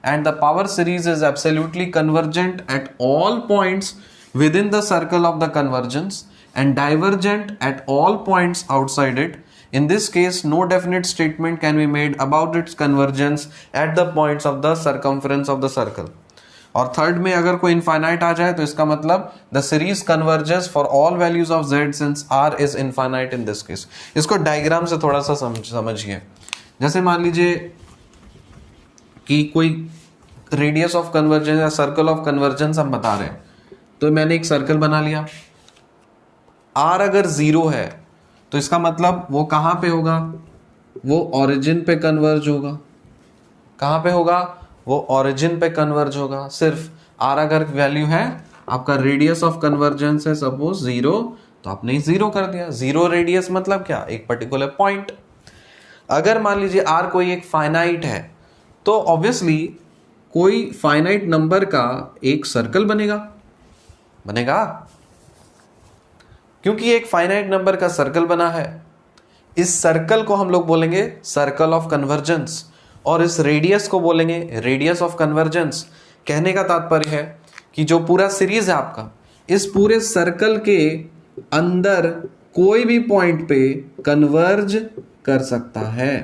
and the power series is absolutely convergent at all points with in the circle of the convergence and divergent at all points outside it. In this case, no definite statement can be made about its convergence at the points of the circumference of the circle. और थर्ड में अगर कोई इनफाइनाइट आ जाए तो इसका मतलब the series converges for all values of z since r is infinite in this case. इसको डायग्राम से थोड़ा सा समझिए। जैसे मान लीजिए कि कोई रेडियस ऑफ कन्वर्जेंस या सर्कल ऑफ कन्वर्जेंस हम बता रहे हैं, तो मैंने एक सर्कल बना लिया, r अगर 0 है तो इसका मतलब वो कहां पे होगा, वो ओरिजिन पे कन्वर्ज होगा। कहां पे होगा, वो ओरिजिन पे कन्वर्ज होगा। सिर्फ r अगर वैल्यू है, आपका रेडियस ऑफ कन्वर्जेंस है सपोज 0, तो आपने 0 कर दिया। 0 रेडियस मतलब क्या, एक पर्टिकुलर पॉइंट। अगर मान लीजिए r कोई एक फाइनाइट है तो ऑब्वियसली कोई फाइनाइट नंबर का एक सर्कल बनेगा क्योंकि एक फाइनाइट नंबर का सर्कल बना है। इस सर्कल को हम लोग बोलेंगे सर्कल ऑफ कन्वर्जेंस और इस रेडियस को बोलेंगे रेडियस ऑफ कन्वर्जेंस। कहने का तात्पर्य है कि जो पूरा सीरीज है आपका, इस पूरे सर्कल के अंदर कोई भी पॉइंट पे कन्वर्ज कर सकता है।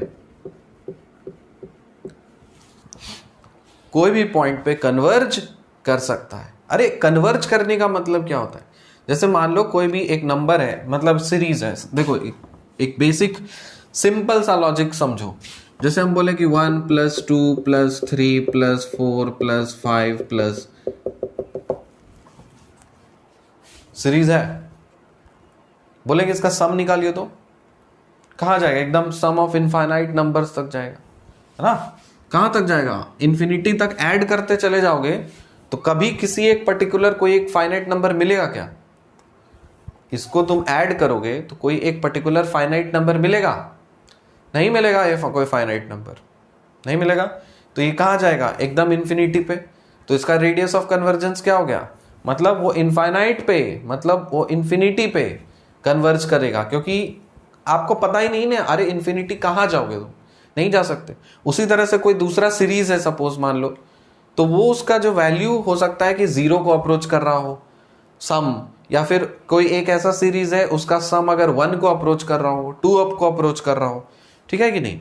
कोई भी पॉइंट पे कन्वर्ज कर सकता है। अरे कन्वर्ज करने का मतलब क्या होता है, जैसे मान लो कोई भी एक नंबर है, मतलब सीरीज है। देखो एक बेसिक सिंपल सा लॉजिक समझो। जैसे हम बोले कि 1 + 2 + 3 + 4 + 5 प्लस सीरीज है, बोलेंगे इसका सम निकालिए, तो कहां जाएगा, एकदम सम ऑफ इनफाइनाइट नंबर्स तक जाएगा, है ना। कहां तक जाएगा, इन्फिनिटी तक ऐड करते चले जाओगे तो कभी किसी एक पर्टिकुलर कोई एक फाइनाइट नंबर मिलेगा क्या। इसको तुम ऐड करोगे तो कोई एक पर्टिकुलर फाइनाइट नंबर मिलेगा, नहीं मिलेगा। ये कोई फाइनाइट नंबर नहीं मिलेगा, तो ये कहां जाएगा, एकदम इन्फिनिटी पे। तो इसका रेडियस ऑफ कन्वर्जेंस क्या हो गया, मतलब वो इनफाइनाइट पे, मतलब वो इन्फिनिटी पे कन्वर्ज करेगा। क्योंकि आपको पता ही नहीं ना, अरे इन्फिनिटी कहां जाओगे तुम, नहीं जा सकते। उसी तरह से कोई दूसरा सीरीज है सपोज मान लो, तो वो उसका जो वैल्यू हो सकता है कि 0 को अप्रोच कर रहा हो सम, या फिर कोई एक ऐसा सीरीज है उसका सम अगर 1 को अप्रोच कर रहा हो, 2 अप को अप्रोच कर रहा हो, ठीक है कि नहीं।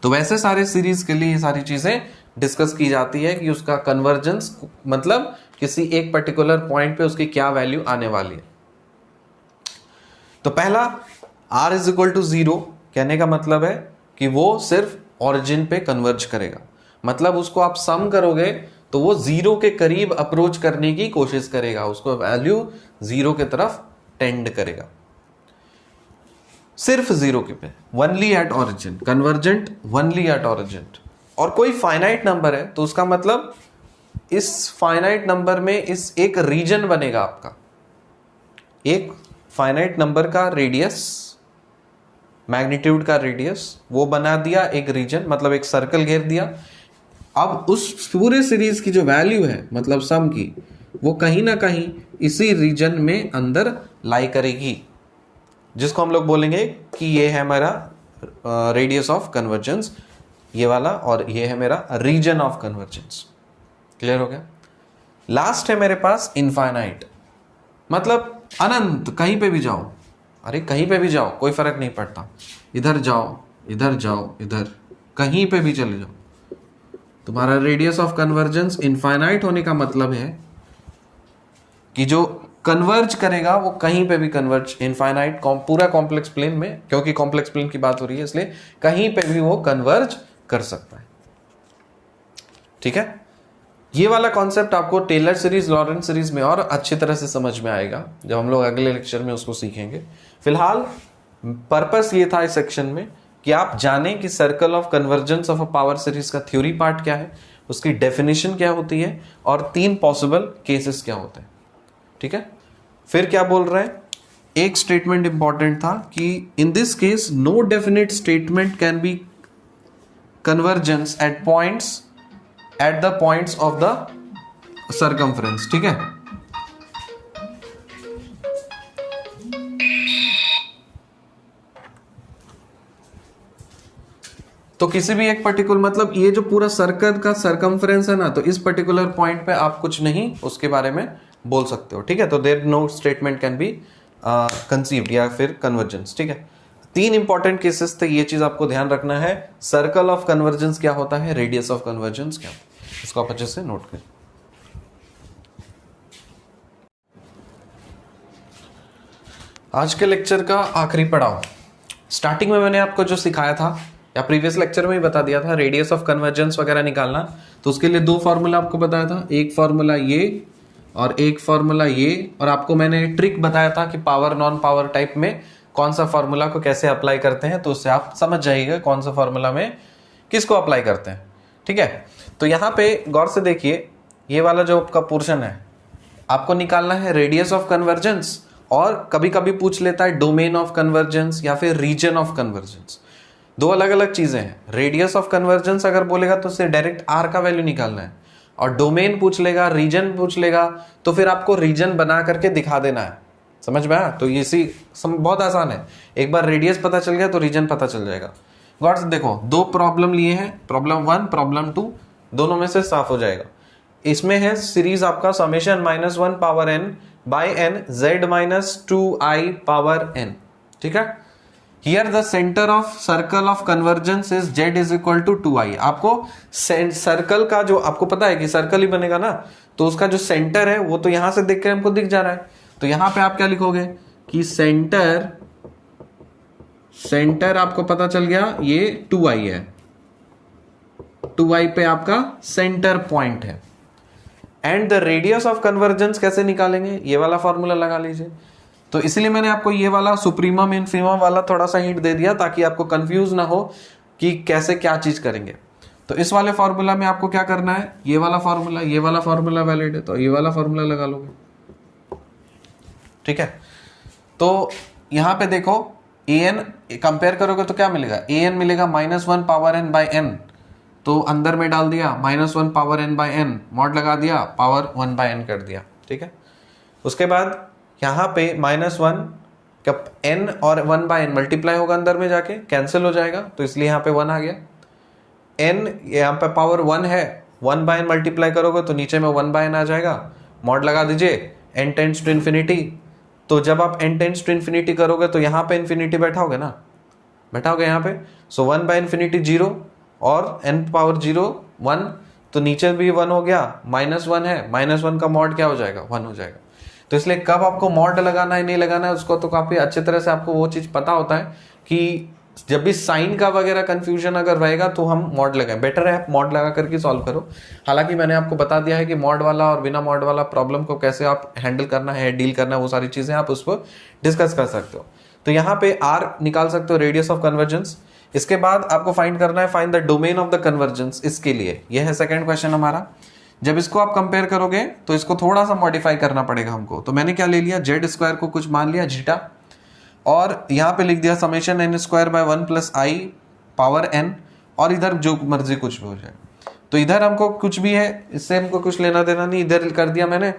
तो वैसे सारे सीरीज के लिए ये सारी चीजें डिस्कस की जाती है कि उसका कन्वर्जेंस मतलब किसी एक पर्टिकुलर पॉइंट पे उसकी क्या वैल्यू आने वाली है। तो पहला r इज इक्वल टू 0 कहने का मतलब है कि वो सिर्फ ओरिजिन पे कन्वर्ज करेगा, मतलब उसको आप सम करोगे तो वो 0 के करीब अप्रोच करने की कोशिश करेगा, उसको वैल्यू 0 की तरफ टेंड करेगा, सिर्फ 0 के पे, only at origin, convergent only at origin. और कोई फाइनाइट नंबर है तो उसका मतलब इस फाइनाइट नंबर में इस एक रीजन बनेगा आपका, एक फाइनाइट नंबर का रेडियस, मैग्नीट्यूड का रेडियस वो बना दिया एक रीजन, मतलब एक सर्कल घेर दिया। अब उस पूरे सीरीज की जो वैल्यू है मतलब सम की, वो कहीं ना कहीं इसी रीजन में अंदर लाई करेगी, जिसको हम लोग बोलेंगे कि ये है मेरा रेडियस ऑफ कन्वर्जेंस, ये वाला, और ये है मेरा रीजन ऑफ कन्वर्जेंस। क्लियर हो गया। लास्ट है मेरे पास इनफाइनाइट, मतलब अनंत, कहीं पे भी जाओ, अरे कहीं पे भी जाओ कोई फर्क नहीं पड़ता, इधर जाओ इधर जाओ इधर, कहीं पे भी चले जाओ, तुम्हारा रेडियस ऑफ कन्वर्जेंस इनफाइनाइट होने का मतलब है कि जो कन्वर्ज करेगा वो कहीं पे भी कन्वर्ज, इनफाइनाइट पूरा कॉम्प्लेक्स प्लेन में, क्योंकि कॉम्प्लेक्स प्लेन की बात हो रही है इसलिए कहीं पे भी वो कन्वर्ज कर सकता है। ठीक है, ये वाला कॉन्सेप्ट आपको टेलर सीरीज, लॉरेंट सीरीज में और अच्छी तरह से समझ में आएगा जब हम लोग अगले लेक्चर में उसको सीखेंगे। फिलहाल पर्पस ये था इस सेक्शन में कि आप जानें कि circle of convergence of a power series का थ्योरी पार्ट क्या है, उसकी डेफिनेशन क्या होती है, और 3 पॉसिबल केसेस क्या होते हैं। ठीक है, फिर क्या बोल रहे हैं, एक स्टेटमेंट इंपॉर्टेंट था कि in this case no definite statement can be convergence at points at the points of the circumference. ठीक है, तो किसी भी एक पर्टिकुलर, मतलब ये जो पूरा सर्कल का सर्कमफ्रेंस है ना, तो इस पर्टिकुलर पॉइंट पे आप कुछ नहीं उसके बारे में बोल सकते हो। ठीक है, तो there no statement can be conceived या फिर कन्वर्जेंस। ठीक है, 3 इंपॉर्टेंट केसेस थे, ये चीज आपको ध्यान रखना है। सर्कल ऑफ कन्वर्जेंस क्या होता है, रेडियस ऑफ कन्वर्जेंस क्या होता है, इसको आप अच्छे से नोट करें। आज के लेक्चर का आखिरी पड़ाव, स्टार्टिंग में मैंने आपको जो सिखाया था या प्रीवियस लेक्चर में ही बता दिया था, रेडियस ऑफ कन्वर्जेंस वगैरह निकालना, तो उसके लिए 2 फॉर्मूला आपको बताया था, एक फॉर्मूला ये और एक फॉर्मूला ये, और आपको मैंने ट्रिक बताया था कि पावर नॉन पावर टाइप में कौन सा फॉर्मूला को कैसे अप्लाई करते हैं, तो उससे आप समझ जाइएगा कौन सा फॉर्मूला में किसको अप्लाई करते हैं। ठीक है, तो यहाँ पे गौर से देखिए, ये वाला जो आपका पोर्शन है आपको निकालना है रेडियस ऑफ कन्वर्जेंस, और कभी कभी पूछ लेता है डोमेन ऑफ कन्वर्जेंस या फिर रीजन ऑफ कन्वर्जेंस, 2 अलग अलग चीजें हैं। रेडियस ऑफ कन्वर्जेंस अगर बोलेगा तो उससे डायरेक्ट आर का वैल्यू निकालना है, और डोमेन पूछ लेगा, रीजन पूछ लेगा, तो फिर आपको रीजन बना करके दिखा देना है। समझ में आया? तो ये बहुत आसान है, एक बार रेडियस पता चल गया तो रीजन पता चल जाएगा। गौर से देखो, 2 प्रॉब्लम लिए हैं, प्रॉब्लम 1 प्रॉब्लम 2, दोनों में से साफ हो जाएगा। इसमें है सीरीज आपका summation -1 power n by n z -2i power n। ठीक है, here the centre of circle of convergence is z is equal to 2i। आपको सर्कल का जो आपको पता है कि सर्कल ही बनेगा ना, तो उसका जो सेंटर है वो तो यहां से देख के हमको दिख जा रहा है, तो यहां पे आप क्या लिखोगे कि सेंटर आपको पता चल गया ये 2i है, 2i पे आपका सेंटर पॉइंट है। And the radius of convergence कैसे निकालेंगे, ये वाला फॉर्मूला लगा लीजिए। तो इसलिए मैंने आपको ये वाला सुप्रीमम इन्फीमम वाला थोड़ा सा हिंट दे दिया ताकि आपको कंफ्यूज ना हो कि कैसे क्या चीज करेंगे। तो इस वाले फॉर्मूला में आपको क्या करना है, ये वाला फॉर्मूला वैलिड है तो ये वाला फॉर्मूला लगा लोगे। ठीक है, तो यहां पे देखो an कंपेयर करोगे तो क्या मिलेगा, an मिलेगा -1 पावर n बाय n, तो अंदर में डाल दिया -1 power n by n, mod लगा दिया, पावर 1 बाय n कर दिया। ठीक है, उसके बाद यहाँ पे -1 कब n और 1 बाय n मल्टीप्लाई होगा अंदर में जाके, कैंसिल हो जाएगा, तो इसलिए यहाँ पे 1 आ गया। n यहाँ पे पावर 1 है, 1 बाय n मल्टीप्लाई करोगे तो नीचे में 1 बाय n आ जाएगा, मॉड लगा दीजिए, n टेंड्स टू इन्फिनिटी। तो जब आप n टेंड्स टू इन्फिनिटी करोगे तो यहाँ पे इन्फिनिटी बैठाओगे ना, बैठाओगे यहाँ पे। सो 1 बाय इन्फिनिटी 0 और n पावर 0 1, तो नीचे भी 1 हो गया, -1 है, -1 का मॉड क्या हो जाएगा, 1 हो जाएगा। तो इसलिए कब आपको मॉड लगाना है नहीं लगाना है उसको तो काफी अच्छे तरह से आपको वो चीज पता होता है कि जब भी साइन का वगैरह कंफ्यूजन अगर रहेगा तो हम मॉड लगाएं, बेटर है आप मॉड लगा करके सॉल्व करो। हालांकि मैंने आपको बता दिया है कि मॉड वाला और बिना मॉड वाला प्रॉब्लम को कैसे आप हैंडल करना है, डील करना है, वो सारी चीजें आप उस पर डिस्कस कर सकते हो। तो यहाँ पे R निकाल सकते हो, रेडियस ऑफ कन्वर्जेंस। इसके बाद आपको फाइंड करना है find the domain of the convergence. इसके लिए यह है सेकंड क्वेश्चन हमारा। जब इसको आप कंपेयर करोगे तो इसको थोड़ा सा मॉडिफाई करना पड़ेगा हमको। तो मैंने क्या ले लिया, जेड स्क्वायर को कुछ मान लिया जीटा, और यहाँ पे लिख दिया summation n square by 1 plus I power n, और इधर जो मर्जी कुछ भी हो जाए। तो इधर हमको कुछ भी है, इससे हमको कुछ लेना देना नहीं, इधर कर दिया मैंने।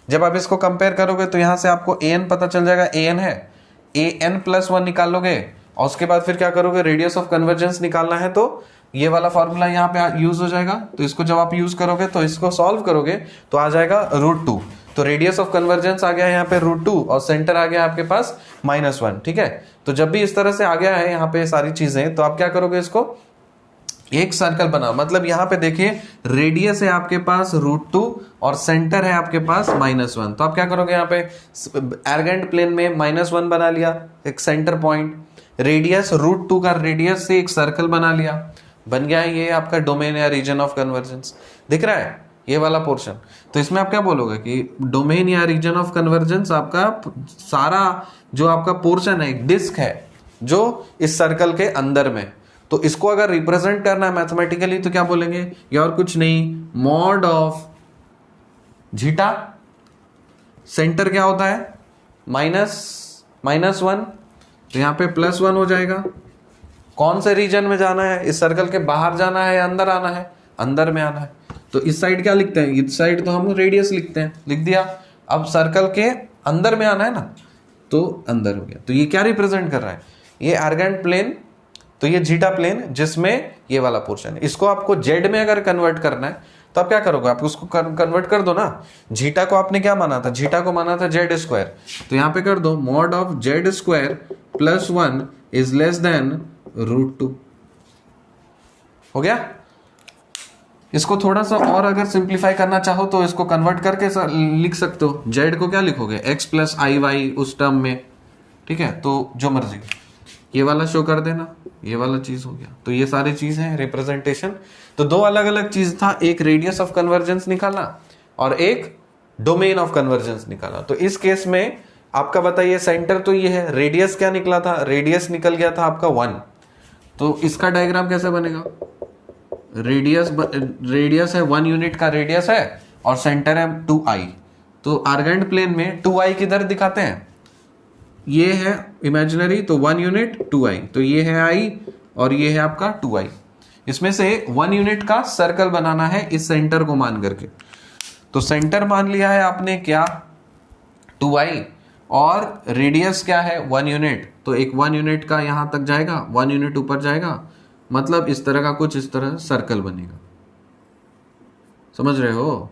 जब आप इसको कंपेयर करोगे तो यहाँ से आपको an पता चल जाएगा, an है, an प्लस 1 निकाल लोगे, और उसके बाद फिर क्या करोगे, रेडियस ऑफ कन्वर्जेंस निकालना है, तो ये वाला फॉर्मूला यहाँ पे यूज हो जाएगा। तो इसको जब आप यूज करोगे तो इसको सॉल्व करोगे तो आ जाएगा √2। तो रेडियस ऑफ कन्वर्जेंस आ गया यहाँ पे √2 और सेंटर आ गया आपके पास -1। ठीक है, तो जब भी इस तरह से आ गया है यहाँ पे सारी चीजें, तो आप क्या करोगे, इसको एक सर्कल बना, मतलब यहाँ पे देखिए रेडियस है आपके पास √2 और सेंटर है आपके पास -1। तो आप क्या करोगे, यहाँ पे एर्गेंट प्लेन में -1 बना लिया एक सेंटर पॉइंट, रेडियस √2 का रेडियस से एक सर्कल बना लिया, बन गया है ये आपका डोमेन या रीजन ऑफ कन्वर्जेंस। दिख रहा है ये वाला पोर्शन। तो इसमें आप क्या बोलोगे कि डोमेन या रीजन ऑफ कन्वर्जेंस आपका सारा जो आपका पोर्शन है, एक डिस्क है जो इस सर्कल के अंदर में। तो इसको अगर रिप्रेजेंट करना है मैथमेटिकली तो क्या बोलेंगे, ये और कुछ नहीं, मॉड ऑफ जीटा, सेंटर क्या होता है -1, तो यहाँ पे +1 हो जाएगा। कौन से रीजन में जाना है, इस सर्कल के बाहर जाना है या अंदर आना है, अंदर में आना है। तो इस साइड क्या लिखते हैं, इस साइड तो हम रेडियस लिखते हैं, लिख दिया। अब सर्कल के अंदर में आना है ना, तो अंदर हो गया। तो ये क्या रिप्रेजेंट कर रहा है, ये एर्गेंट प्लेन, तो ये जीटा प्लेन जिसमें ये वाला पोर्शन है। इसको आपको जेड में अगर कन्वर्ट करना है तो आप क्या करोगे, आप उसको कन्वर्ट कर दो ना। जीटा को आपने क्या माना था, जीटा को माना था जेड स्क्वायर, तो यहाँ पे कर दो mod of Z square +1 is less then √2। हो गया। इसको थोड़ा सा और अगर सिंप्लीफाई करना चाहो तो इसको कन्वर्ट करके लिख सकते हो, जेड को क्या लिखोगे, x + iy उस टर्म में। ठीक है, तो जो मर्जी ये वाला शो कर देना, ये वाला चीज हो गया। तो ये सारी चीज है रिप्रेजेंटेशन। तो दो अलग अलग चीज था, एक रेडियस ऑफ कन्वर्जेंस निकालना और एक डोमेन ऑफ कन्वर्जेंस निकालना। तो इस केस में आपका बताइए सेंटर तो ये है, रेडियस क्या निकला था, रेडियस निकल गया था आपका 1। तो इसका डायग्राम कैसे बनेगा, रेडियस है 1 यूनिट का रेडियस है और सेंटर है 2i। तो आर्गेंट प्लेन में 2i किधर दिखाते हैं, ये है इमेजिनरी, तो 1 यूनिट 2i, तो ये है i और ये है आपका 2i। इसमें से 1 यूनिट का सर्कल बनाना है इस सेंटर को मान करके। तो सेंटर मान लिया है आपने क्या, 2i, और रेडियस क्या है 1 यूनिट, तो एक 1 यूनिट का यहां तक जाएगा, 1 यूनिट ऊपर जाएगा, मतलब इस तरह का कुछ इस तरह सर्कल बनेगा। समझ रहे हो।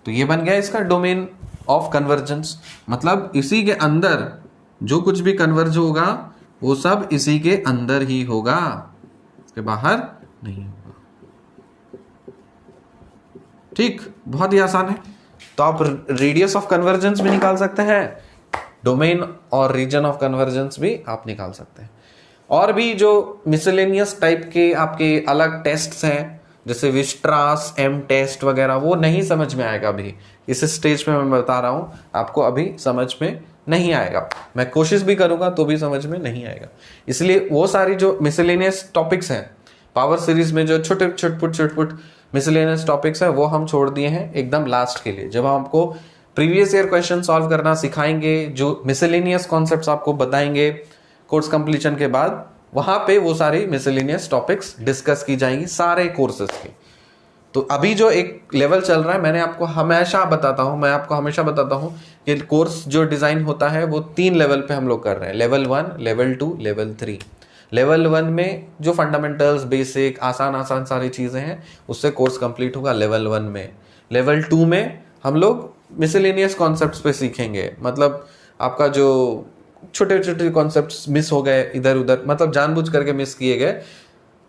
तो ये बन गया इसका डोमेन ऑफ कन्वर्जेंस, मतलब इसी के अंदर जो कुछ भी कन्वर्ज होगा वो सब इसी के अंदर ही होगा, इसके बाहर नहीं होगा। ठीक, बहुत ही आसान है। तो आप रेडियस ऑफ कन्वर्जेंस भी निकाल सकते हैं, डोमेन और रीजन ऑफ कन्वर्जेंस भी आप निकाल सकते हैं। और भी जो मिसलेनियस टाइप के आपके अलग टेस्ट्स हैं जैसे विस्ट्रास, एम टेस्ट वगैरह, वो नहीं समझ में आएगा अभी इस स्टेज पे। मैं बता रहा हूं आपको, अभी समझ में नहीं आएगा, मैं कोशिश भी करूंगा तो भी समझ में नहीं आएगा। इसलिए वो सारी जो मिसलेनियस टॉपिक्स हैं पावर सीरीज में, जो छोटे छुटपुट मिसलेनियस टॉपिक्स हैं, वो हम छोड़ दिए हैं एकदम लास्ट के लिए, जब हम आपको प्रीवियस ईयर क्वेश्चन सॉल्व करना सिखाएंगे, जो मिसलेनियस कॉन्सेप्ट्स आपको बताएंगे कोर्स कंप्लीशन के बाद, वहां पे वो सारी मिसलेनियस टॉपिक्स डिस्कस की जाएंगी सारे कोर्सेज की। तो अभी जो एक लेवल चल रहा है, मैं आपको हमेशा बताता हूँ कि कोर्स जो डिजाइन होता है वो 3 लेवल पे हम लोग कर रहे हैं, लेवल 1, लेवल 2, लेवल 3। लेवल 1 में जो फंडामेंटल्स, बेसिक, आसान सारी चीजें हैं, उससे कोर्स कंप्लीट होगा लेवल 1 में। लेवल 2 में हम लोग मिसलेनियस कॉन्सेप्ट्स पे सीखेंगे, मतलब आपका जो छोटे छोटे कॉन्सेप्ट्स मिस हो गए इधर उधर, मतलब जानबूझ करके मिस किए गए,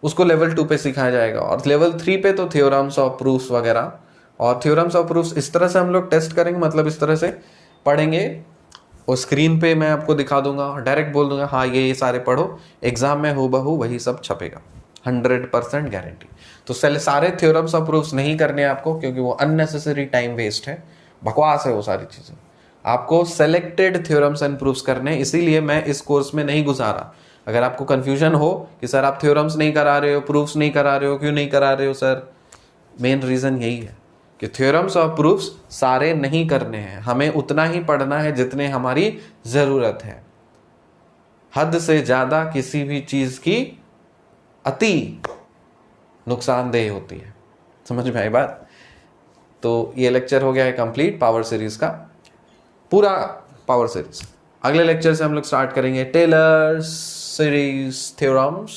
उसको लेवल 2 पे सिखाया जाएगा। और लेवल 3 पे तो थ्योरम्स ऑफ प्रूफ्स वगैरह, और थ्योरम्स ऑफ प्रूफ्स इस तरह से हम लोग टेस्ट करेंगे, मतलब इस तरह से पढ़ेंगे, और स्क्रीन पे मैं आपको दिखा दूंगा, डायरेक्ट बोल दूंगा हाँ ये सारे पढ़ो, एग्जाम में हूबहू वही सब छपेगा, 100% गारंटी। तो सारे थ्योरम्स ऑफ प्रूफ्स नहीं करने आपको, क्योंकि वो अननेसेसरी टाइम वेस्ट है, बकवास है वो सारी चीजें। आपको सेलेक्टेड थ्योरम्स एंड प्रूफ्स करने, इसीलिए मैं इस कोर्स में नहीं घुसा रहा। अगर आपको कंफ्यूजन हो कि सर आप थ्योरम्स नहीं करा रहे हो, प्रूफ्स नहीं करा रहे हो, क्यों नहीं करा रहे हो सर, मेन रीजन यही है कि थ्योरम्स और प्रूफ्स सारे नहीं करने हैं, हमें उतना ही पढ़ना है जितने हमारी जरूरत है। हद से ज्यादा किसी भी चीज की अति नुकसानदेह होती है। समझ में आई बात? तो ये लेक्चर हो गया है कंप्लीट पावर सीरीज का, पूरा पावर सीरीज। अगले लेक्चर से हम लोग स्टार्ट करेंगे Taylor series theorems,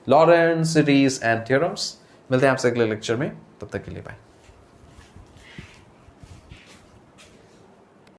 Laurent series and theorems. मिलते हैं आपसे अगले लेक्चर में, तब तक के लिए बाय।